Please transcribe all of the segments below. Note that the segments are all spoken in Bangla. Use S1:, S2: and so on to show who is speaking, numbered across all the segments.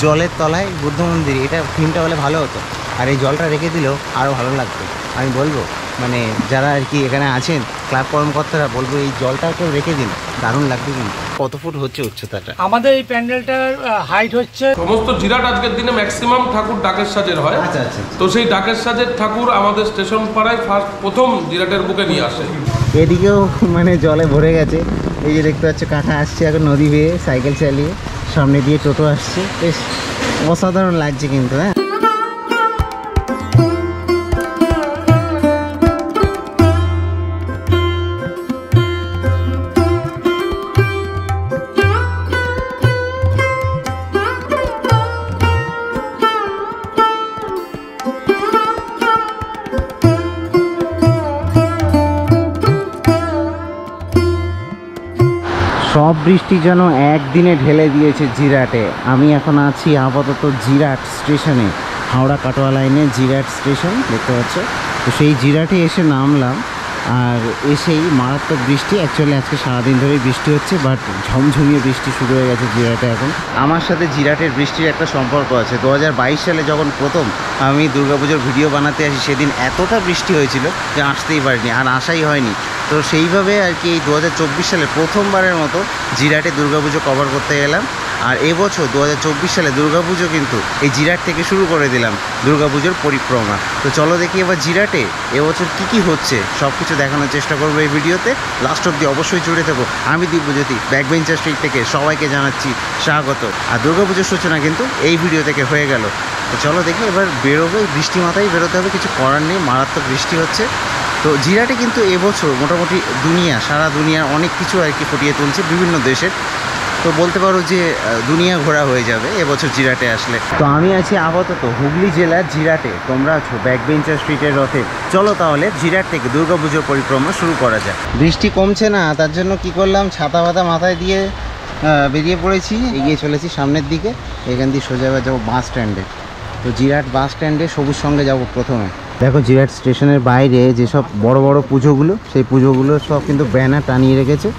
S1: জলের তলায় বুদ্ধ মন্দির, এটা থিমটা হলে ভালো হতো। আর এই জলটা রেখে দিলেও আরও ভালো লাগতো। আমি বলবো মানে যারা আর কি এখানে আছেন ক্লাব কর্মকর্তারা, বলবো এই জলটাকেও রেখে দিন, দারুণ লাগবে। কিন্তু কত ফুট হচ্ছে উচ্চতাটা?
S2: আমাদের এই প্যান্ডেলটার হাইট হচ্ছে
S3: সমস্ত জিরাট আজকের দিনে ম্যাক্সিমাম ঠাকুর ডাকের সাজের হয়।
S1: আচ্ছা আচ্ছা।
S3: তো সেই ডাকের সাজের ঠাকুর আমাদের স্টেশন পাড়ায় প্রথম জিরাটের বুকে নিয়ে আসে।
S1: এদিকেও মানে জলে ভরে গেছে। এই যে দেখতে পাচ্ছ কাকা আসছে এখন নদী বেয়ে সাইকেল চালিয়ে, সামনে দিয়ে টোটো আসছে, বেশ অসাধারণ লাগছে কিন্তু। হ্যাঁ, সব বৃষ্টি যেন একদিনে ঢেলে দিয়েছে জিরাটে। আমি এখন আছি আপাতত জিরাট স্টেশনে, হাওড়া কাটোয়া লাইনে জিরাট স্টেশন দেখতে পাচ্ছ। তো সেই জিরাটে এসে নামলাম, আর এসেই মারাত্মক বৃষ্টি। অ্যাকচুয়ালি আজকে সারাদিন ধরেই বৃষ্টি হচ্ছে, বাট ঝমঝমিয়ে বৃষ্টি শুরু হয়ে গেছে জিরাটে এখন। আমার সাথে জিরাটের বৃষ্টির একটা সম্পর্ক আছে। 2022 সালে যখন প্রথম আমি দুর্গাপুজোর ভিডিও বানাতে আসি, সেদিন এতটা বৃষ্টি হয়েছিল যে আসতেই পারিনি, আর আসাই হয়নি। তো সেইভাবে আর কি এই 2024 সালে প্রথমবারের মতো জিরাটে দুর্গাপুজো কভার করতে গেলাম। আর এবছর 2024 সালে দুর্গাপুজো কিন্তু এই জিরাট থেকে শুরু করে দিলাম, দুর্গাপুজোর পরিক্রমা। তো চলো দেখি এবার জিরাটে এবছর কী হচ্ছে সব কিছু দেখানোর চেষ্টা করবো এই ভিডিওতে। লাস্ট অব্দি অবশ্যই জুড়ে থাকো। আমি দিব্যজ্যোতি ব্যাকবেঞ্চার স্ট্রিট থেকে সবাইকে জানাচ্ছি স্বাগত। আর দুর্গাপুজোর সূচনা কিন্তু এই ভিডিও থেকে হয়ে গেল। তো চলো দেখি এবার বেরোবে, বৃষ্টি মাথায় বেরোতে হবে, কিছু করার নেই, মারাত্মক বৃষ্টি হচ্ছে। তো জিরাটে কিন্তু এবছর মোটামুটি সারা দুনিয়ার অনেক কিছু আর কি ফুটিয়ে তুলছে বিভিন্ন দেশের। তো বলতে পারো যে দুনিয়া ঘোরা হয়ে যাবে এবছর জিরাটে আসলে। তো আমি আছি আপাতত হুগলি জেলার জিরাটে, তোমরা আছো ব্যাকবেঞ্চার স্ট্রিটের রথে। চলো তাহলে জিরাট থেকে দুর্গাপুজোর পরিক্রমা শুরু করা যায়। বৃষ্টি কমছে না, তার জন্য কি করলাম, ছাতা ফাতা মাথায় দিয়ে বেরিয়ে পড়েছি, এগিয়ে চলেছি সামনের দিকে। এখান দিয়ে সোজা যাবো বাস স্ট্যান্ডে। তো জিরাট বাস স্ট্যান্ডে সবুজ সঙ্গে যাব প্রথমে। দেখো জিরাট স্টেশনের বাইরে যেসব বড় বড় পুজোগুলো, সেই পুজোগুলো সব কিন্তু ব্যানার টানিয়ে রেখেছে।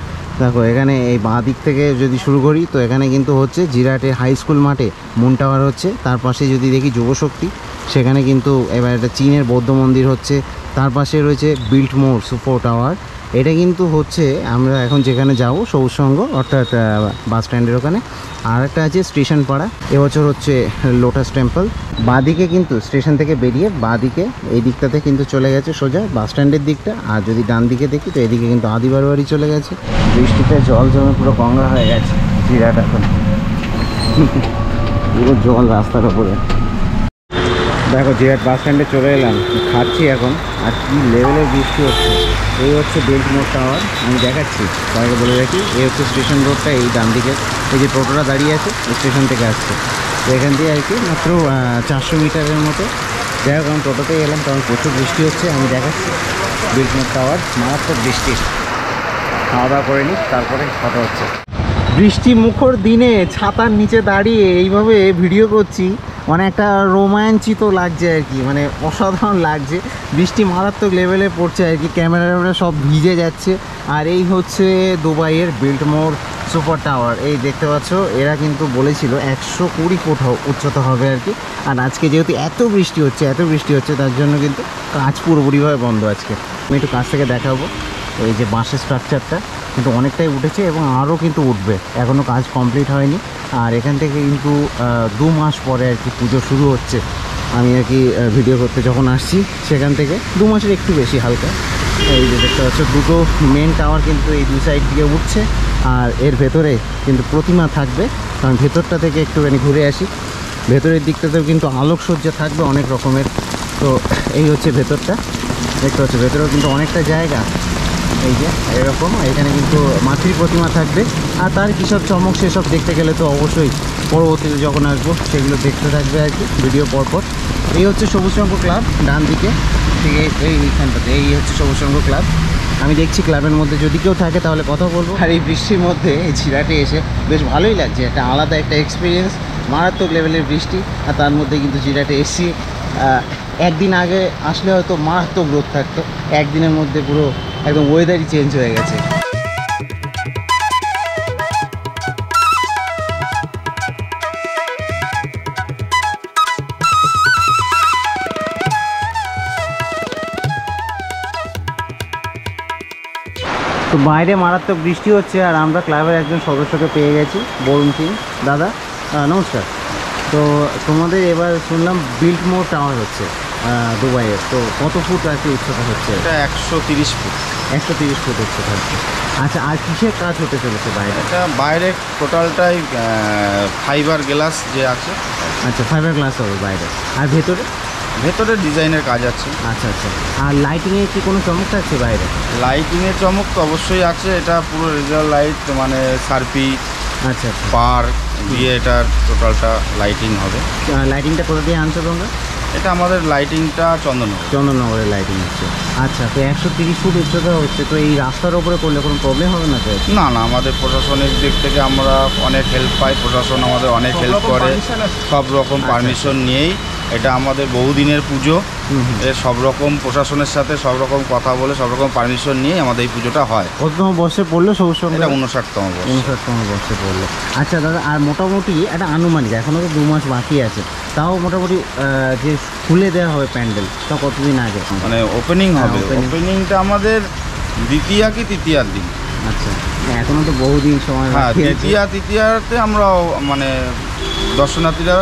S1: দেখো এখানে এই বাঁ দিক থেকে যদি শুরু করি, তো এখানে কিন্তু হচ্ছে জিরাটে হাই স্কুল মাঠে মুন টাওয়ার হচ্ছে। তার পাশে যদি দেখি যুবশক্তি, সেখানে কিন্তু এবার একটা চীনের বৌদ্ধ মন্দির হচ্ছে। তার পাশে রয়েছে বিল্টমোর সুপার টাওয়ার। এটা কিন্তু হচ্ছে আমরা এখন যেখানে যাবো সবুজ সংঘ, অর্থাৎ বাস স্ট্যান্ডের ওখানে। আর একটা আছে স্টেশন পাড়া, এবছর হচ্ছে লোটাস টেম্পল। বাঁদিকে কিন্তু স্টেশন থেকে বেরিয়ে বাঁদিকে এই দিকটাতে কিন্তু চলে গেছে সোজা বাস স্ট্যান্ডের দিকটা। আর যদি ডান দিকে দেখি তো এদিকে কিন্তু আদিবার বাড়ি চলে গেছে। বৃষ্টিতে জল জমে পুরো গঙ্গা হয়ে গেছে জিরাট এখন, পুরো জল রাস্তার ওপরে। দেখো জিরাট বাস স্ট্যান্ডে চলে এলাম, খাচ্ছি এখন। আর কি লেভেলের বৃষ্টি হচ্ছে। এই হচ্ছে বিল্টমোর টাওয়ার, আমি দেখাচ্ছি সবাইকে বলে রাখি। এই হচ্ছে স্টেশন রোডটা, এই ডান দিকে এই যে টোটোটা দাঁড়িয়ে আছে স্টেশন থেকে আসছে। তো এখান দিয়ে আর কি মাত্র 400 মিটারের মতো। যাই হোক আমি টোটোতেই এলাম, কারণ প্রচুর বৃষ্টি হচ্ছে। আমি দেখাচ্ছি বিল্টমোর টাওয়ার, মারাত্মক বৃষ্টি। খাওয়া দাওয়া করে নিই, তারপরে কথা হচ্ছে। বৃষ্টি মুখর দিনে ছাতার নিচে দাঁড়িয়ে এইভাবে ভিডিও করছি, মানে একটা রোমাঞ্চিত লাগছে আর কি, মানে অসাধারণ লাগছে। বৃষ্টি মারাত্মক লেভেলে পড়ছে আর কি, ক্যামেরা সব ভিজে যাচ্ছে। আর এই হচ্ছে দুবাইয়ের বিল্টমোর সুপার টাওয়ার। এই দেখতে পাচ্ছ, এরা কিন্তু বলেছিল 120 ফুট উচ্চতা হবে আর কি। আর আজকে যেহেতু এত বৃষ্টি হচ্ছে তার জন্য কিন্তু কাজ পুরোপুরিভাবে বন্ধ আজকে। আমি একটু কাছ থেকে দেখাবো। এই যে বাঁশের স্ট্রাকচারটা কিন্তু অনেকটাই উঠেছে এবং আরও কিন্তু উঠবে, এখনও কাজ কমপ্লিট হয়নি। আর এখান থেকে কিন্তু 2 মাস পরে আর কি পুজো শুরু হচ্ছে। আমি আর কি ভিডিও করতে যখন আসছি সেখান থেকে 2 মাসের একটু বেশি হালকা। এই যে দেখতে পাচ্ছ দুটো মেন টাওয়ার কিন্তু এই 2 সাইড দিয়ে উঠছে। আর এর ভেতরে কিন্তু প্রতিমা থাকবে, কারণ ভেতরটা থেকে একটুখানি ঘুরে আসি। ভেতরের দিকটাতেও কিন্তু আলোকসজ্জা থাকবে অনেক রকমের। তো এই হচ্ছে ভেতরটা, দেখতে পাচ্ছ ভেতরেও কিন্তু অনেকটা জায়গা। এই যে এরকম এখানে কিন্তু মাতৃ প্রতিমা থাকবে। আর তার কী সব চমক সেসব দেখতে গেলে তো অবশ্যই পরবর্তীতে যখন আসবো সেগুলো দেখতে থাকবে আর কি ভিডিও পরপর। এই হচ্ছে সবুজ সংঘ ক্লাব, ডান দিকে থেকে এইখানটাতে এই হচ্ছে সবুজ সংঘ ক্লাব। আমি দেখছি ক্লাবের মধ্যে যদি কেউ থাকে তাহলে কথা বলবো। আর এই বৃষ্টির মধ্যে এই জিরাটে এসে বেশ ভালোই লাগছে, একটা আলাদা একটা এক্সপিরিয়েন্স। মারাত্মক লেভেলের বৃষ্টি, আর তার মধ্যে কিন্তু জিরাটে এসছি। একদিন আগে আসলে হয়তো মারাত্মক রোদ থাকতো, একদিনের মধ্যে পুরো একদম ওয়েদারই চেঞ্জ হয়ে গেছে। তো বাইরে মারাত্মক বৃষ্টি হচ্ছে আর আমরা ক্লাবের একজন সদস্যকে পেয়ে গেছি, বরুণ সিং দাদা, নমস্কার। তো তোমাদের এবার শুনলাম বিল্টমোর টাওয়ার হচ্ছে দুবাইয়ের, তো কত ফুট আছে উচ্চতা হচ্ছে?
S4: এটা 130 ফুট।
S1: 130 ফুট উচ্চতা হচ্ছে। আচ্ছা, আর কিসের কাজ হতে চলেছে বাইরে?
S4: এটা বাইরে টোটালটাই ফাইবার গ্লাস যে আছে।
S1: আচ্ছা, ফাইবার গ্লাস হবে বাইরে, আর ভেতরে?
S4: ভেতরে ডিজাইনের কাজ আছে।
S1: আচ্ছা আচ্ছা, আর লাইটিংয়ে কি কোনো চমক আছে বাইরে?
S4: লাইটিংয়ের চমক তো অবশ্যই আছে। এটা পুরো রেজাল্ট লাইট, মানে সার্পি
S1: আচ্ছা আচ্ছা,
S4: পার দিয়ে এটার টোটালটা লাইটিং হবে।
S1: লাইটিংটা কোথা দিয়ে আনছো তোমরা?
S4: এটা আমাদের লাইটিংটা চন্দননগর।
S1: চন্দননগরের লাইটিং হচ্ছে। আচ্ছা, তো 130 ফুট উচ্চতা হচ্ছে, তো এই রাস্তার ওপরে করলে কোনো প্রবলেম হবে না তো?
S4: না না, আমাদের প্রশাসনিক দিক থেকে আমরা অনেক হেল্প পাই। প্রশাসন আমাদের অনেক হেল্প করে, সব রকম পারমিশন নিয়েই। এটা আমাদের বহুদিনের পুজো, এর সব রকম প্রশাসনের সাথে সব রকম কথা বলে সব রকম পারমিশন নিয়ে আমাদের এই পুজোটা হয়।
S1: কততম বর্ষে পড়লো সবুজ সঙ্গে?
S4: এটা 59তম বর্ষ।
S1: 59তম বর্ষে পড়লো। আচ্ছা দাদা, আর মোটামুটি একটা আনুমানিক, এখনও তো 2 মাস বাকি আছে, তাও মোটামুটি যে খুলে দেওয়া হবে প্যান্ডেল, তা কতদিন আগে?
S4: মানে ওপেনিং
S1: হ্যাঁ,
S4: হবে।
S1: opening।
S4: ওপেনিংটা আমাদের দ্বিতীয়া কি তৃতীয়ার দিন।
S1: আচ্ছা, এখনও তো বহুদিন সময়
S4: হ্যাঁ,
S1: বাকি আছে।
S4: তৃতীয়াতে আমরা মানে দর্শনার্থীরা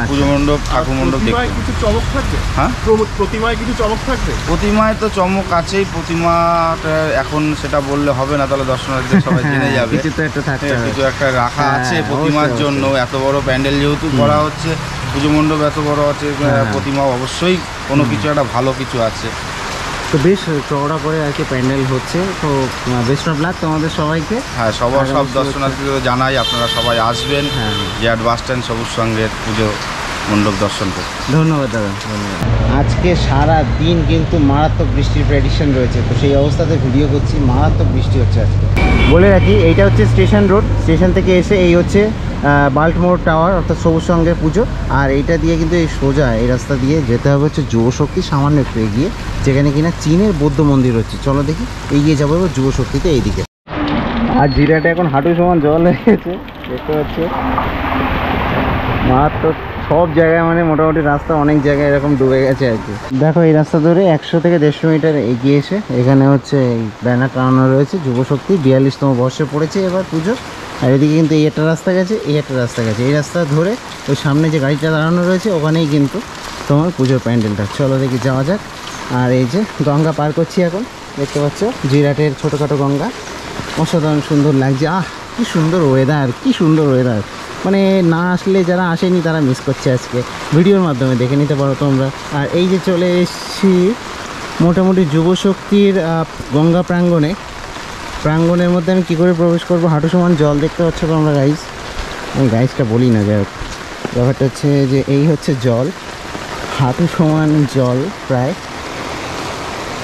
S4: পুজো মণ্ডপ ঠাকুর মণ্ডপ দেখতে।
S5: কিছু চমক থাকবে?
S4: হ্যাঁ,
S5: প্রতিমায় কিছু চমক থাকবে?
S4: প্রতিমায় তো চমক আছেই। প্রতিমাটা এখন সেটা বললে হবে না, তাহলে দর্শনার্থীদের সবাই জেনে
S1: হ্যাঁ,
S4: যাবে।
S1: কিছু তো একটা থাকতে হবে।
S4: কিছু একটা রাখা
S1: হ্যাঁ,
S4: আছে
S1: অবশ্যই,
S4: প্রতিমার
S1: অবশ্যই।
S4: জন্য। এত বড় প্যান্ডেল যেহেতু করা হচ্ছে, পুজো মণ্ডপ এত বড় আছে,
S1: হ্যাঁ।
S4: প্রতিমা অবশ্যই কোনো কিছু একটা ভালো কিছু আছে।
S1: তো বেশ চওড়া করে আর কি প্যান্ডেল হচ্ছে, তো বেস্ট অফ লাক তোমাদের সবাইকে।
S4: হ্যাঁ, সব
S1: আগামী
S4: দর্শনার্থীদের জানাই আপনারা সবাই আসবেন
S1: হ্যাঁ।
S4: জিয়াট বাস স্ট্যান্ড সবুজ সঙ্গের পুজো মণ্ডপ দর্শন করতে।
S1: ধন্যবাদ দাদা, ধন্যবাদ। আজকে সারা দিন কিন্তু মারাত্মক বৃষ্টির প্রেডিকশন রয়েছে, তো সেই অবস্থাতে ভিডিও করছি। মারাত্মক বৃষ্টি হচ্ছে আজকে। বলে রাখি, এইটা হচ্ছে স্টেশন রোড। স্টেশন থেকে এসে এই হচ্ছে বাল্টমোর টাওয়ার, অর্থাৎ সবুজ সঙ্গের পুজো। আর এইটা দিয়ে কিন্তু এই সোজা এই রাস্তা দিয়ে যেতে হবে হচ্ছে যুবশক্তি, সামান্য একটু এগিয়ে, যেখানে কিনা চীনের বৌদ্ধ মন্দির হচ্ছে। চলো দেখি, এগিয়ে যাবো এবার যুবশক্তিতে এইদিকে। আর জিরাটা এখন হাঁটু সমান জল হয়ে গেছে, দেখতে পাচ্ছি। মারাত্মক সব জায়গায়, মানে মোটামুটি রাস্তা অনেক জায়গায় এরকম ডুবে গেছে আর কি। দেখো, এই রাস্তা ধরে 100 থেকে 150 মিটার এগিয়ে এসে এখানে হচ্ছে এই ব্যানার টানানো রয়েছে, যুবশক্তি 42তম বর্ষে পড়েছে এবার পুজো। আর এদিকে কিন্তু এই একটা রাস্তা গেছে, এই একটা রাস্তা গেছে। এই রাস্তা ধরে ওই সামনে যে গাড়িটা দাঁড়ানো রয়েছে ওখানেই কিন্তু তোমার পুজোর প্যান্ডেলটা। চলো দেখি যাওয়া যাক। আর এই যে গঙ্গা পার করছি এখন, দেখতে পাচ্ছ জিরাটের ছোটোখাটো গঙ্গা, অসাধারণ সুন্দর লাগছে। কি সুন্দর ওয়েদার, কি সুন্দর ওয়েদার। মানে না আসলে যারা আসেনি তারা মিস করছে আজকে। ভিডিওর মাধ্যমে দেখে নিতে পারো তোমরা। আর এই যে চলে এসেছি মোটামুটি যুবশক্তির গঙ্গা প্রাঙ্গণের মধ্যে আমি কী করে প্রবেশ করবো? হাঁটু সমান জল, দেখতে পাচ্ছ তোমরা গাইজ। আমি গাইজটা বলি না, যাই হোক, ব্যাপারটা হচ্ছে যে এই হচ্ছে জল, হাঁটু সমান জল প্রায়।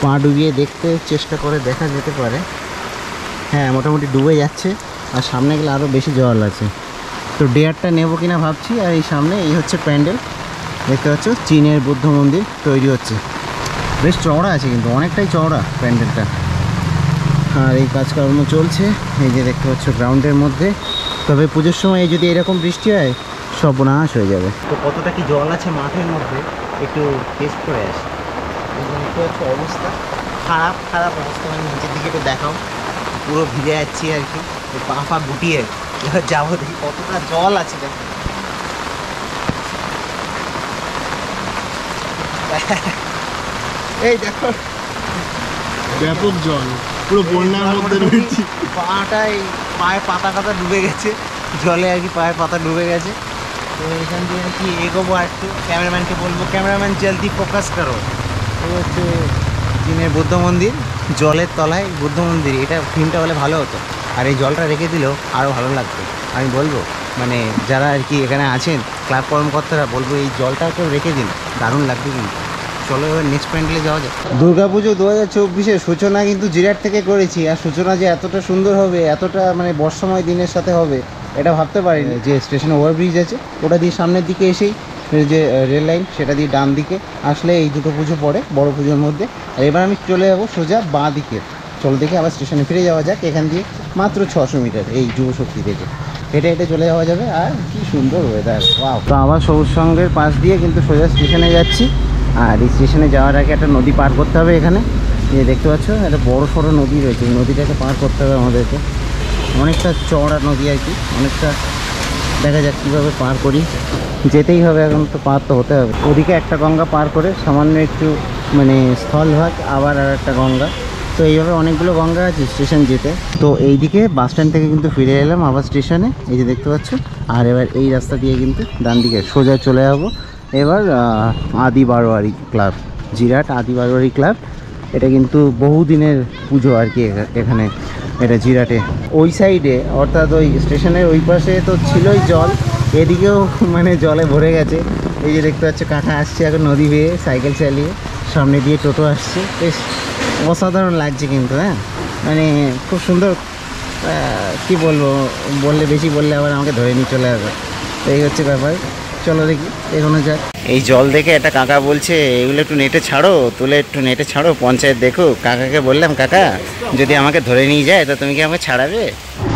S1: পা ডুবিয়ে দেখতে চেষ্টা করে দেখা যেতে পারে। হ্যাঁ, মোটামুটি ডুবে যাচ্ছে, আর সামনে গেলে আরও বেশি জল আছে। তো ডেয়ারটা নেবো কিনা ভাবছি। আর এই সামনে এই হচ্ছে প্যান্ডেল, দেখতে পাচ্ছ চীনের বৌদ্ধ মন্দির তৈরি হচ্ছে। বেশ চওড়া আছে কিন্তু, অনেকটাই চওড়া প্যান্ডেলটা। আর এই কাজকর্ম চলছে, এই যে দেখতে পাচ্ছ গ্রাউন্ডের মধ্যে। তবে পুজোর সময় যদি এরকম বৃষ্টি হয় সর্বনাশ হয়ে যাবে। তো কতটা কি জল আছে মাঠের মধ্যে একটু টেস্ট করে আসি। দেখতে পাচ্ছ অবস্থা খারাপ অবস্থা, মানে নিচের দিকে একটু দেখাও, পুরো ভিজে যাচ্ছি আর কি, পা পা গুটিয়ে এবার যাবো, দেখি কতটা জল আছে। দেখো এই দেখো
S5: ব্যাপক জল, পুরো বন্যার মধ্যে রয়েছি।
S1: পাটাই পায়ে পাতা ডুবে গেছে জলে আর কি, পায়ে পাতা ডুবে গেছে। তো এখান দিয়ে আর কি এগোবো, আর একটু ক্যামেরাম্যানকে বলবো, ক্যামেরাম্যান জলদি ফোকাস করো। এই হচ্ছে চীনের বৌদ্ধ মন্দির, জলের তলায় বৌদ্ধ মন্দির। এটা থিমটা হলে ভালো হতো, আর এই জলটা রেখে দিলেও আরও ভালো লাগতো। আমি বলবো মানে যারা আর কি এখানে আছেন ক্লাব কর্মকর্তারা, বলবো এই জলটা কেউ রেখে দিন, দারুণ লাগবে কিন্তু। চলো এবার নেক্সট প্যান্ডেলে যাওয়া যায়। দুর্গাপুজো 2024-এর সূচনা কিন্তু জিরাট থেকে করেছি, আর সূচনা যে এতটা সুন্দর হবে, এতটা মানে বর্ষময় দিনের সাথে হবে এটা ভাবতে পারিনি। যে স্টেশনে ওভারব্রিজ আছে ওটা দিয়ে সামনের দিকে এসেই যে রেল লাইন, সেটা দিয়ে ডান দিকে আসলে এই দুটো পুজো পড়ে বড় পুজোর মধ্যে। আর এবার আমি চলে যাবো সোজা বাঁ দিকে। চলো দেখে আবার স্টেশনে ফিরে যাওয়া যাক। এখান দিয়ে মাত্র 600 মিটার এই যুবশক্তি থেকে হেঁটে হেঁটে চলে যাওয়া যাবে। আর কি সুন্দর ওয়েদার, ওয়াও। তো আবার সবুজ সঙ্গের পাশ দিয়ে কিন্তু সোজা স্টেশনে যাচ্ছি। আর এই স্টেশনে যাওয়ার আগে একটা নদী পার করতে হবে এখানে, এই দেখতে পাচ্ছ একটা বড় সড়ো নদী রয়েছে, এই নদীটাকে পার করতে হবে আমাদেরকে। অনেকটা চওড়া নদী আর কি, অনেকটা। দেখা যাক কীভাবে পার করি, যেতেই হবে, এখন তো পার তো হতে হবে। ওদিকে একটা গঙ্গা পার করে সামান্য একটু মানে স্থলভাগ, আবার আর একটা গঙ্গা। তো এইভাবে অনেকগুলো গঙ্গা আছে স্টেশন যেতে। তো এইদিকে বাস স্ট্যান্ড থেকে কিন্তু ফিরে এলাম আবার স্টেশনে, এই যে দেখতে পাচ্ছ। আর এবার এই রাস্তা দিয়ে কিন্তু ডান দিকে সোজা চলে যাবো এবার আদি বারোয়ারি ক্লাব, জিরাট আদি বারোয়ারি ক্লাব। এটা কিন্তু বহুদিনের পুজো আর কি এখানে, এটা জিরাটে। ওই সাইডে অর্থাৎ ওই স্টেশনের ওই পাশে তো ছিলই জল, এদিকেও মানে জলে ভরে গেছে। এই যে দেখতে পাচ্ছ কাকা আসছে এখন নদী বেয়ে সাইকেল চালিয়ে, সামনে দিয়ে টোটো আসছে। বেশ অসাধারণ লাগছে কিন্তু, হ্যাঁ মানে খুব সুন্দর। কি বলবো, বেশি বললে আবার আমাকে ধরে নিয়ে চলে আসবে। তো এই হচ্ছে ব্যাপার, চলো দেখি এগোনো যাক। এই জল দেখে একটা কাকা বলছে এগুলো একটু নেটে ছাড়ো, তুলে একটু নেটে ছাড়ো, পঞ্চায়েত দেখো। কাকাকে বললাম কাকা যদি আমাকে ধরে নিয়ে যায় তো তুমি কি আমাকে ছাড়াবে?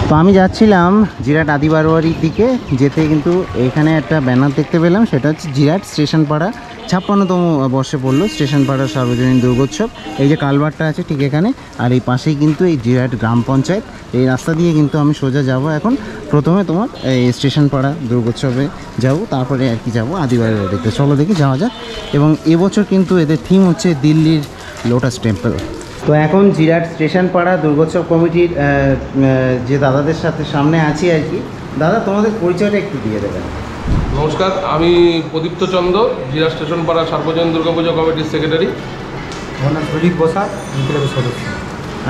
S1: তো আমি যাচ্ছিলাম জিরাট আদি বারোয়ারির দিকে, যেতে কিন্তু এখানে একটা ব্যানার দেখতে পেলাম, সেটা হচ্ছে জিরাট স্টেশন পাড়া 56তম বর্ষে পড়লো স্টেশন পাড়ার সার্বজনীন দুর্গোৎসব। এই যে কালভারটা আছে ঠিক এখানে, আর এই পাশেই কিন্তু এই জিরাট গ্রাম পঞ্চায়েত। এই রাস্তা দিয়ে কিন্তু আমি সোজা যাব এখন। প্রথমে তোমার এই স্টেশন পাড়া দুর্গোৎসবে যাব, তারপরে আর কি যাবো আদি বারোয়ারি দেখতে। চলো দেখি যাওয়া যাক। এবং এবছর কিন্তু এদের থিম হচ্ছে দিল্লির লোটাস টেম্পল। তো এখন জিরাট স্টেশন পাড়া দুর্গোৎসব কমিটির যে দাদাদের সাথে সামনে আছি আর কি। দাদা তোমাদের পরিচয়টা একটু দিয়ে দেবেন।
S3: নমস্কার, আমি প্রদীপ্ত চন্দ্র, জিরাট স্টেশন পাড়া সার্বজনীন দুর্গাপুজো কমিটির সেক্রেটারি।
S2: আমার নাম প্রদীপ বসাক, ক্লাবের সদস্য।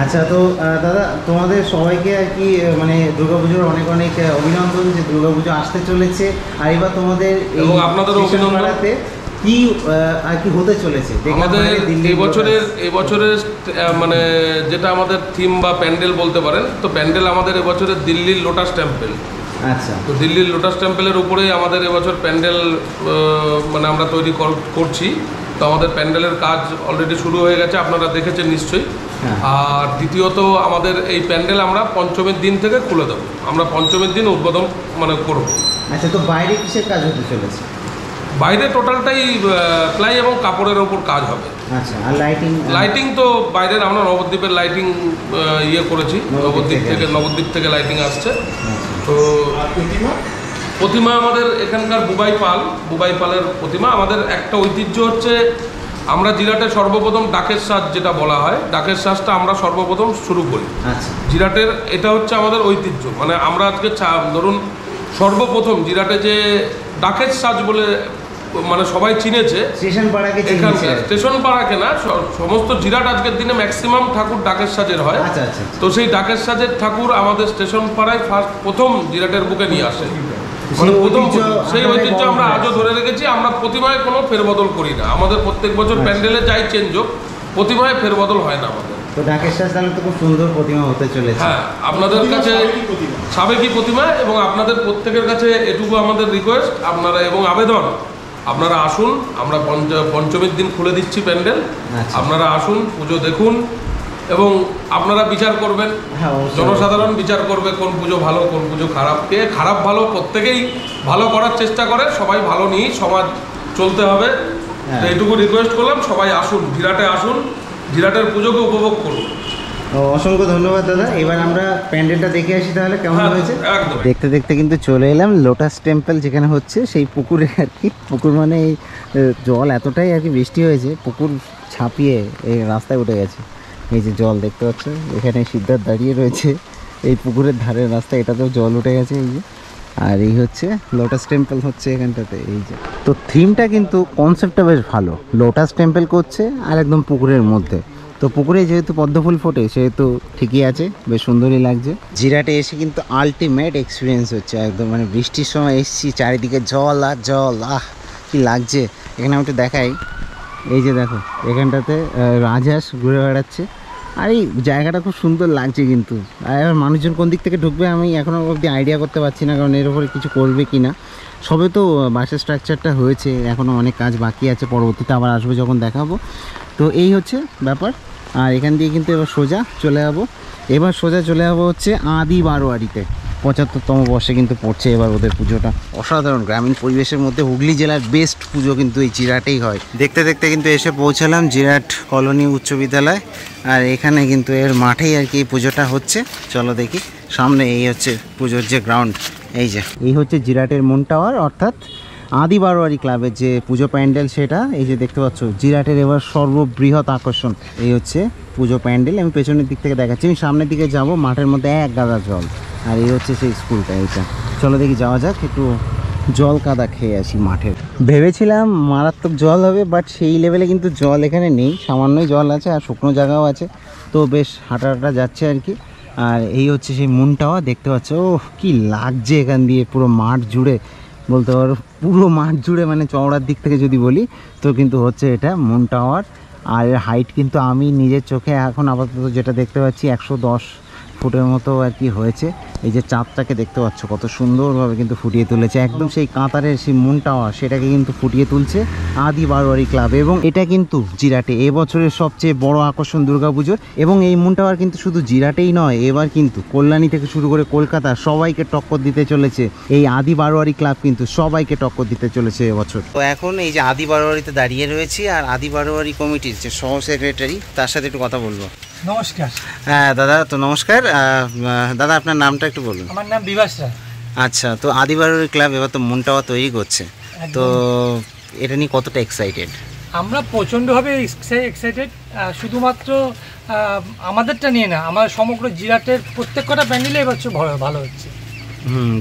S1: আচ্ছা, তো দাদা তোমাদের সবাইকে আর কি মানে দুর্গাপুজোর অনেক অনেক অভিনন্দন, যে দুর্গাপুজো আসতে চলেছে। আর এবার তোমাদের
S3: এবং আপনাদেরও অভিনন্দন।
S1: কি আর কি হতে চলেছে
S3: আমাদের এবছরের মানে যেটা আমাদের থিম বা প্যান্ডেল বলতে পারেন, তো প্যান্ডেল আমাদের এবছরের দিল্লির লোটাস টেম্পল।
S1: আচ্ছা,
S3: তো দিল্লির লোটাস টেম্পলের উপরেই আমাদের এবছর প্যান্ডেল মানে আমরা তৈরি করছি। তো আমাদের প্যান্ডেলের কাজ অলরেডি শুরু হয়ে গেছে, আপনারা দেখেছেন নিশ্চয়ই। আর দ্বিতীয়ত আমাদের এই প্যান্ডেল আমরা পঞ্চমীর দিন থেকে খুলে দেবো, আমরা পঞ্চমীর দিন উদ্বোধন মানে করব।
S1: আচ্ছা, তো বাইরে কিসের কাজ হতে চলেছে?
S3: বাইরে টোটালটাই প্লাই এবং কাপড়ের ওপর কাজ হবে।
S1: আচ্ছা, আর
S3: লাইটিং তো বাইরের আমরা নবদ্বীপের লাইটিং করেছি, নবদ্বীপ থেকে লাইটিং আসছে। তো প্রতিমা আমাদের এখানকার বুবাই পালের প্রতিমা। আমাদের একটা ঐতিহ্য হচ্ছে আমরা জিরাটে সর্বপ্রথম ডাকের সাজ যেটা বলা হয়, ডাকের সাজটা আমরা সর্বপ্রথম শুরু করি।
S1: আচ্ছা,
S3: জিরাটের এটা হচ্ছে আমাদের ঐতিহ্য। মানে আমরা আজকে ধরুন সর্বপ্রথম জিরাটে যে ডাকের সাজ বলে মানে সবাই চিনেছে,
S1: স্টেশন পাড়াকে
S3: এখানকার স্টেশন পাড়াকে না, সমস্ত জিরাট আজকের দিনে ম্যাক্সিমাম ঠাকুর ডাকের সাজের হয়।
S1: আচ্ছা আচ্ছা,
S3: তো সেই ডাকের সাজের ঠাকুর আমাদের স্টেশন পাড়ায় প্রথম জিরাটের বুকে নিয়ে আসে। মানে প্রথম সেই ঐতিহ্য আমরা আজও ধরে রেখেছি। আমরা প্রতিমায় কোনো ফেরবদল করি না, আমাদের প্রত্যেক বছর প্যান্ডেলে যাই চেঞ্জ হোক, প্রতিমায় ফেরবদল হয় না আমাদের।
S1: তো ডাকের সাজ তাহলে তো খুব সুন্দর প্রতিমা হতে চলেছে।
S3: হ্যাঁ, আপনাদের কাছে সাবেকি প্রতিমা, এবং আপনাদের প্রত্যেকের কাছে এটুকু আমাদের রিকোয়েস্ট আপনারা এবং আবেদন, আপনারা আসুন। আমরা পঞ্চমীর দিন খুলে দিচ্ছি প্যান্ডেল। আপনারা আসুন, পুজো দেখুন এবং আপনারা বিচার করবেন। জনসাধারণ বিচার করবে কোন পুজো ভালো কোন পুজো খারাপ। কে খারাপ ভালো প্রত্যেকেই ভালো করার চেষ্টা করে, সবাই ভালো নিয়েই সমাজ চলতে হবে। তো এইটুকু রিকোয়েস্ট করলাম, সবাই আসুন, জিরাটে আসুন, জিরাটের পুজোকে উপভোগ করুন।
S1: অসংখ্য ধন্যবাদ দাদা। এবার আমরা প্যান্ডেলটা দেখে আসি তাহলে কেমন হয়েছে।
S3: একদম
S1: দেখতে দেখতে কিন্তু চলে এলাম লোটাস টেম্পল যেখানে হচ্ছে, সেই পুকুরে আর কি। পুকুর মানে এই জল এতটাই আর কি বৃষ্টি হয়েছে, পুকুর ছাপিয়ে এই রাস্তায় উঠে গেছে। এই যে জল দেখতে পাচ্ছ, এখানে সিদ্ধার্থ দাঁড়িয়ে রয়েছে এই পুকুরের ধারের রাস্তা, এটাতেও জল উঠে গেছে এই যে। আর এই হচ্ছে লোটাস টেম্পল হচ্ছে এখানটাতে। এই যে তো থিমটা কিন্তু কনসেপ্টটা বেশ ভালো, লোটাস টেম্পল করছে আর একদম পুকুরের মধ্যে। তো পুকুরে যেহেতু পদ্মফুল ফোটে সেহেতু ঠিকই আছে, বেশ সুন্দরই লাগছে। জিরাটে এসে কিন্তু আলটিমেট এক্সপিরিয়েন্স হচ্ছে একদম, মানে বৃষ্টির সময় এসেছি, চারিদিকে জল আর জল, কি লাগছে। এখানে আমি একটু দেখাই, এই যে দেখো এখানটাতে রাজহাঁস ঘুরে বেড়াচ্ছে। আর এই জায়গাটা খুব সুন্দর লাগছে কিন্তু। আর এবার মানুষজন কোন দিক থেকে ঢুকবে আমি এখনও অবধি আইডিয়া করতে পারছি না, কারণ এর উপরে কিছু করবে কি না। সবে তো বাসের স্ট্রাকচারটা হয়েছে, এখনও অনেক কাজ বাকি আছে, পরবর্তীতে আবার আসবে যখন দেখাবো। তো এই হচ্ছে ব্যাপার। আর এখান দিয়ে কিন্তু এবার সোজা চলে যাবো হচ্ছে আদি বারোয়ারিতে। 75তম বর্ষে কিন্তু পড়ছে এবার ওদের পুজোটা। অসাধারণ গ্রামীণ পরিবেশের মধ্যে হুগলি জেলার বেস্ট পুজো কিন্তু এই জিরাটেই হয়। দেখতে দেখতে কিন্তু এসে পৌঁছালাম জিরাট কলোনি উচ্চ বিদ্যালয়, আর এখানে কিন্তু এর মাঠেই আর কি এই পুজোটা হচ্ছে। চলো দেখি সামনে, এই হচ্ছে পুজোর যে গ্রাউন্ড, এই হচ্ছে জিরাটের মুন টাওয়ার, অর্থাৎ আদি বারোয়ারি ক্লাবের যে পুজো প্যান্ডেল সেটা। এই যে দেখতে পাচ্ছ জিরাটের এবার সর্ববৃহৎ আকর্ষণ এই হচ্ছে পুজো প্যান্ডেল। আমি পেছনের দিক থেকে দেখাচ্ছি, আমি সামনের দিকে যাব, মাঠের মধ্যে এক গাদা জল, আর এই হচ্ছে সেই স্কুলটা। এইটা চলো দেখি যাওয়া যাক, একটু জল কাদা খেয়ে আসি মাঠের। ভেবেছিলাম মারাত্মক জল হবে, বাট সেই লেভেলে কিন্তু জল এখানে নেই, সামান্যই জল আছে আর শুকনো জায়গাও আছে, তো বেশ হাঁটা যাচ্ছে আর কি। আর এই হচ্ছে সেই মুন টাওয়ার, দেখতে পাচ্ছ ও কি লাগছে এখান দিয়ে, পুরো মাঠ জুড়ে বলতে পারো, পুরো মাঠ জুড়ে, মানে চওড়ার দিক থেকে যদি বলি তো কিন্তু হচ্ছে এটা মুন টাওয়ার। আর এর হাইট কিন্তু আমি নিজের চোখে এখন আপাতত যেটা দেখতে পাচ্ছি 110 ফুটের মতো আর কি হয়েছে। এই যে চাঁদটাকে দেখতে পাচ্ছ কত সুন্দরভাবে কিন্তু ফুটিয়ে তুলেছে, একদম সেই কাতারের সেই মুন টাওয়ার সেটাকে কিন্তু ফুটিয়ে তুলছে আদি বারোয়ারি ক্লাব। এবং এটা কিন্তু জিরাটে এবছরের সবচেয়ে বড় আকর্ষণ দুর্গাপুজোর। এবং এই মুন টাওয়ার কিন্তু শুধু জিরাটেই নয়, এবার কিন্তু কল্যাণী থেকে শুরু করে কলকাতা সবাইকে টক্কর দিতে চলেছে এই আদি বারোয়ারি ক্লাব, কিন্তু সবাইকে টক্কর দিতে চলেছে এবছর। তো এখন এই যে আদি বারোয়ারিতে দাঁড়িয়ে রয়েছি, আর আদি বারোয়ারি কমিটির যে সহ সেক্রেটারি তার সাথে একটু কথা বলবো।
S2: নমস্কার।
S1: হ্যাঁ দাদা, তো নমস্কার দাদা, আপনার নামটা একটু বলুন।
S2: আমার নাম বিভাস রায়।
S1: আচ্ছা, তো আদি বারোয়ারি ক্লাব এবার তো মুন টাওয়ার তৈরি করছে, তো এটা নিয়ে কতটা এক্সাইটেড?
S2: আমরা প্রচণ্ডভাবে এক্সাইটেড, শুধুমাত্র আমাদেরটা নিয়ে না, আমার সমগ্র জিরাটের প্রত্যেক কটা প্যান্ডেলে এবার ভালো হচ্ছে।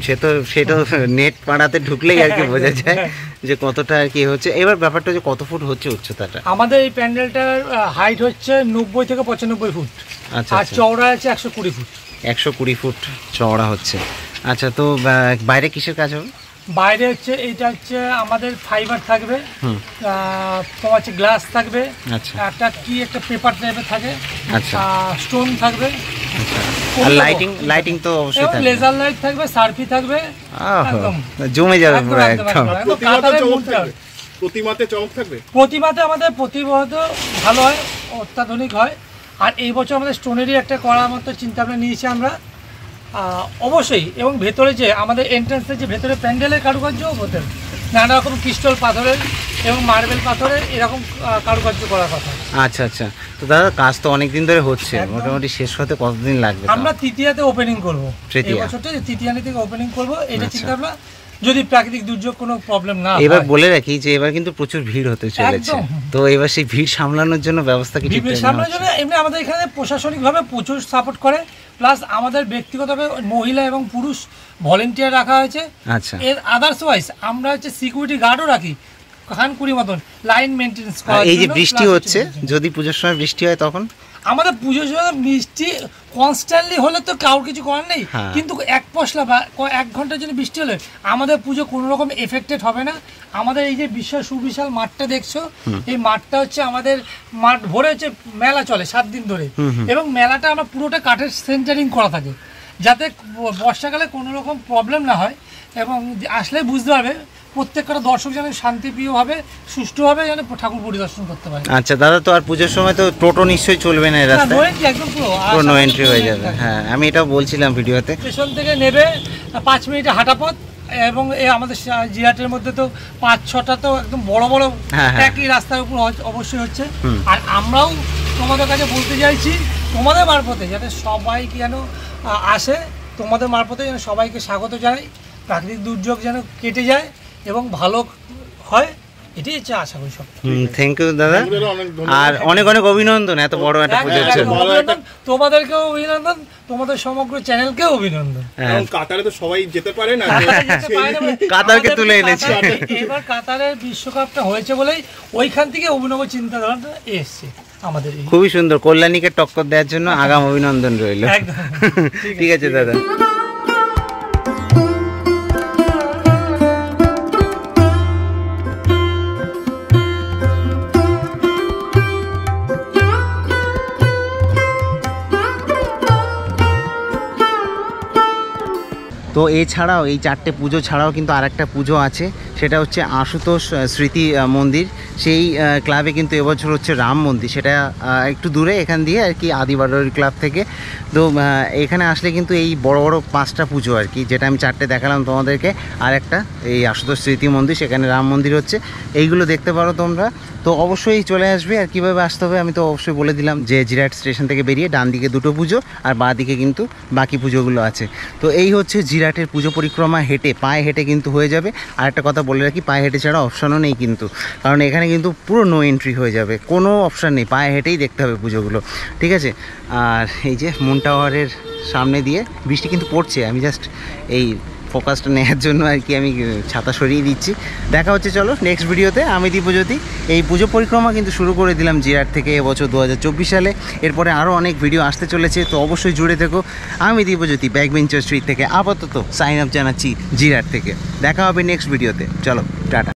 S1: সেটা নেট পাড়াতে ঢুকলেই আর কি বোঝা যায় যে কতটা আর কি হচ্ছে। এবার ব্যাপারটা যে কত ফুট হচ্ছে উচ্চতাটা?
S2: আমাদের এই প্যান্ডেলটার হাইট হচ্ছে 90 থেকে 95 ফুট,
S1: আচ্ছা,
S2: আর চওড়া আছে 120 ফুট।
S1: 120 ফুট চওড়া হচ্ছে। আচ্ছা, তো বাইরে কিসের কাজ হবে?
S2: বাইরে হচ্ছে এইটা হচ্ছে আমাদের ফাইবার থাকবে, তোমার হচ্ছে গ্লাস থাকবে,
S1: আচ্ছা,
S2: একটা পেপার টাইপের থাকে,
S1: আচ্ছা,
S2: স্টোন থাকবে,
S1: আর লাইটিং তো অবশ্যই থাকবে,
S2: লেজার লাইট থাকবে, সার্ফি থাকবে, একদম
S1: জমে যাবে পুরো একদম।
S5: প্রতিমাতে চমক থাকবে।
S2: প্রতিমাতে আমাদের প্রতিবাদ ভালো হয়, অত্যাধুনিক হয়। আর এই বছর আমাদের স্টোনেরই একটা করার মতো চিন্তা ভাবনা নিয়েছি আমরা অবশ্যই। এবং ভেতরে যে আমাদের এন্ট্রান্সে যে ভেতরে প্যান্ডেলের কারুকার্য হতে নানা রকম ক্রিস্টাল পাথরের এবং মার্বেল পাথরের এরকম কারুকার্য করার কথা।
S1: আচ্ছা আচ্ছা, তো দাদা কাজ তো অনেকদিন ধরে হচ্ছে, মোটামুটি শেষ হতে কতদিন লাগবে?
S2: আমরা তৃতীয়াতে ওপেনিং করবো, এই বছরটা তৃতীয়ানি থেকে ওপেনিং করবো, এটা চিন্তা ভাবনা, যদি প্রাকৃতিক দুর্যোগ কোনো প্রবলেম না।
S1: এবার বলে রাখি যে এবার কিন্তু প্রচুর ভিড় হতে চলেছে, তো এবার সেই ভিড় সামলানোর জন্য ব্যবস্থা কি
S2: ভিড় সামলানোর জন্য এমনি আমাদের এখানে প্রশাসনিকভাবে প্রচুর সাপোর্ট করে, প্লাস আমাদের ব্যক্তিগতভাবে মহিলা এবং পুরুষ ভলেন্টিয়ার রাখা হয়েছে।
S1: আচ্ছা,
S2: এর আদার্সওয়াইজ আমরা হচ্ছে সিকিউরিটি গার্ডও রাখি, খানকুড়ি মতন লাইন মেনটেন্স করার।
S1: এই যে বৃষ্টি হচ্ছে, যদি পুজোর সময় বৃষ্টি হয় তখন
S2: আমাদের পুজোর সময় বৃষ্টি কনস্ট্যান্টলি হলে তো কারোর কিছু করার নেই, কিন্তু এক পশলা বা 1 ঘন্টার জন্য বৃষ্টি হলে আমাদের পুজো কোনো রকম এফেক্টেড হবে না। আমাদের এই যে বিশাল সুবিশাল মাঠটা দেখছো, এই মাঠটা হচ্ছে আমাদের মাঠ ভরে হচ্ছে মেলা চলে 7 দিন ধরে, এবং মেলাটা আমরা পুরোটা কাঠের সেন্টারিং করা থাকে, যাতে বর্ষাকালে কোনো রকম প্রবলেম না হয়। এবং আসলে বুঝতে পারবে প্রত্যেকটা দর্শক যেন শান্তিপ্রিয়ভাবে সুষ্ঠুভাবে যেন ঠাকুর পরিদর্শন করতে পারে।
S1: আচ্ছা দাদা, তো আর পুজোর সময় তো টোটো নিশ্চয়ই চলবে না, রাস্তায় পুরো নো এন্ট্রি হয়ে যাবে? হ্যাঁ, আমি এটাও বলছিলাম ভিডিওতে।
S2: স্টেশন থেকে নেবে 5 মিনিটে হাঁটা পথ, এবং আমাদের জিরাটের মধ্যে তো 5-6টা তো একদম বড় বড় একই রাস্তার উপর অবশ্যই হচ্ছে। আর আমরাও তোমাদের কাছে বলতে চাইছি, তোমাদের মারফতে যাতে সবাইকে যেন আসে, তোমাদের মারফতে যেন সবাইকে স্বাগত জানাই, প্রাকৃতিক দুর্যোগ যেন কেটে যায় এবং ভালো হয়, এটাই হচ্ছে আশা করি সব।
S1: থ্যাংক ইউ দাদা, আর অনেক অনেক অভিনন্দন এত বড় একটা পুজোর জন্য।
S2: তোমাদেরকেও অভিনন্দন, তোমাদের সমগ্র চ্যানেলকেও অভিনন্দন।
S5: কাতারে তো সবাই যেতে পারে না,
S1: কাতারকে তুলে এনেছে।
S2: এবার কাতারের বিশ্বকাপটা হয়েছে বলেই ওইখান থেকে অভিনব চিন্তাধারাটা এসছে আমাদের।
S1: খুবই সুন্দর, কল্যাণীকে টক্কর দেওয়ার জন্য আগাম অভিনন্দন রইল। ঠিক আছে দাদা। তো এছাড়াও এই 4টে পুজো ছাড়াও কিন্তু আরেকটা পুজো আছে, সেটা হচ্ছে আশুতোষ স্মৃতি মন্দির। সেই ক্লাবে কিন্তু এবছর হচ্ছে রাম মন্দির, সেটা একটু দূরে এখান দিয়ে আর কি, আদিবাড়ি ক্লাব থেকে। তো এখানে আসলে কিন্তু এই বড় বড় 5টা পুজো আর কি, যেটা আমি 4টে দেখালাম তোমাদেরকে, আর একটা এই আশুতোষ স্মৃতি মন্দির, সেখানে রাম মন্দির হচ্ছে, এইগুলো দেখতে পারো তোমরা। তো অবশ্যই চলে আসবে। আর কীভাবে আসতে হবে আমি তো অবশ্যই বলে দিলাম, যে জিরাট স্টেশন থেকে বেরিয়ে ডান দিকে 2টো পুজো আর বাঁ দিকে কিন্তু বাকি পুজোগুলো আছে। তো এই হচ্ছে জিরাটের পুজো পরিক্রমা, হেঁটে পায়ে হেঁটে কিন্তু হয়ে যাবে। আর একটা কথা বলে রাখি, পায়ে হেঁটে ছাড়া অপশানও নেই কিন্তু, কারণ এখানে কিন্তু পুরো নো এন্ট্রি হয়ে যাবে, কোনো অপশান নেই, পায়ে হেঁটেই দেখতে হবে পুজোগুলো, ঠিক আছে। আর এই যে মুন টাওয়ারের সামনে দিয়ে বৃষ্টি কিন্তু পড়ছে, আমি জাস্ট এই ফোকাসটা নেওয়ার জন্য আর কি আমি ছাতা সরিয়ে দিচ্ছি। দেখা হচ্ছে চলো নেক্সট ভিডিওতে। আমি দীপজ্যোতি। এই পুজো পরিক্রমা কিন্তু শুরু করে দিলাম জিরাট থেকে এবছর 2024 সালে। এরপরে আরও অনেক ভিডিও আসতে চলেছে, তো অবশ্যই জুড়ে থেকো। আমি দীপজ্যোতি ব্যাকবেঞ্চার স্ট্রিট থেকে আপাতত সাইন আপ জানাচ্ছি জিরাট থেকে। দেখা হবে নেক্সট ভিডিওতে, চলো টাটা।